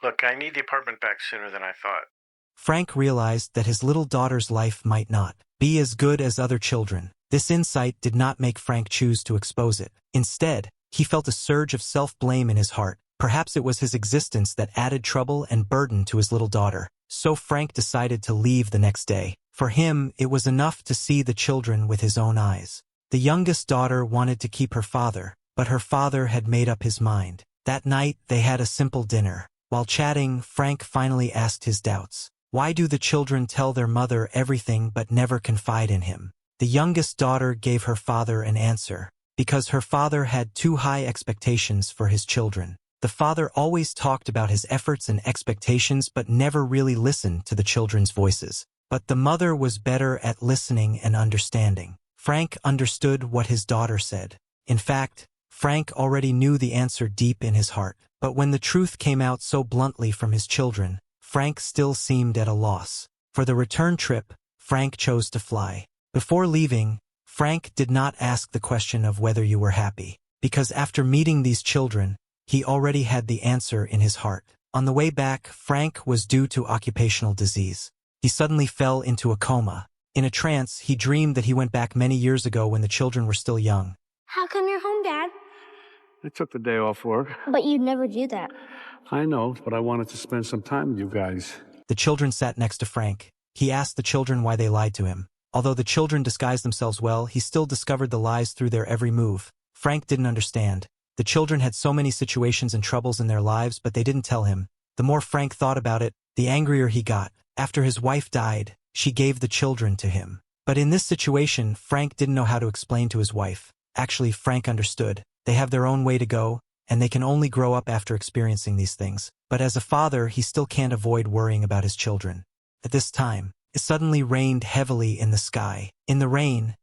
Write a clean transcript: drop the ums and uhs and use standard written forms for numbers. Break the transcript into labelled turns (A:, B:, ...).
A: Look, I need the apartment back sooner than I thought.
B: Frank realized that his little daughter's life might not be as good as other children. This insight did not make Frank choose to expose it. Instead, he felt a surge of self-blame in his heart. Perhaps it was his existence that added trouble and burden to his little daughter. So Frank decided to leave the next day. For him, it was enough to see the children with his own eyes. The youngest daughter wanted to keep her father, but her father had made up his mind. That night, they had a simple dinner. While chatting, Frank finally asked his doubts. Why do the children tell their mother everything but never confide in him? The youngest daughter gave her father an answer. Because her father had too high expectations for his children. The father always talked about his efforts and expectations but never really listened to the children's voices. But the mother was better at listening and understanding. Frank understood what his daughter said. In fact, Frank already knew the answer deep in his heart. But when the truth came out so bluntly from his children, Frank still seemed at a loss. For the return trip, Frank chose to fly. Before leaving, Frank did not ask the question of whether you were happy. Because after meeting these children, he already had the answer in his heart. On the way back, Frank was due to occupational disease. He suddenly fell into a coma. In a trance, he dreamed that he went back many years ago when the children were still young.
C: How come you're home, Dad?
D: I took the day off work.
C: But you'd never do that.
D: I know, but I wanted to spend some time with you guys.
B: The children sat next to Frank. He asked the children why they lied to him. Although the children disguised themselves well, he still discovered the lies through their every move. Frank didn't understand. The children had so many situations and troubles in their lives, but they didn't tell him. The more Frank thought about it, the angrier he got. After his wife died, she gave the children to him. But in this situation, Frank didn't know how to explain to his wife. Actually, Frank understood. They have their own way to go, and they can only grow up after experiencing these things. But as a father, he still can't avoid worrying about his children. At this time, it suddenly rained heavily in the sky. In the rain,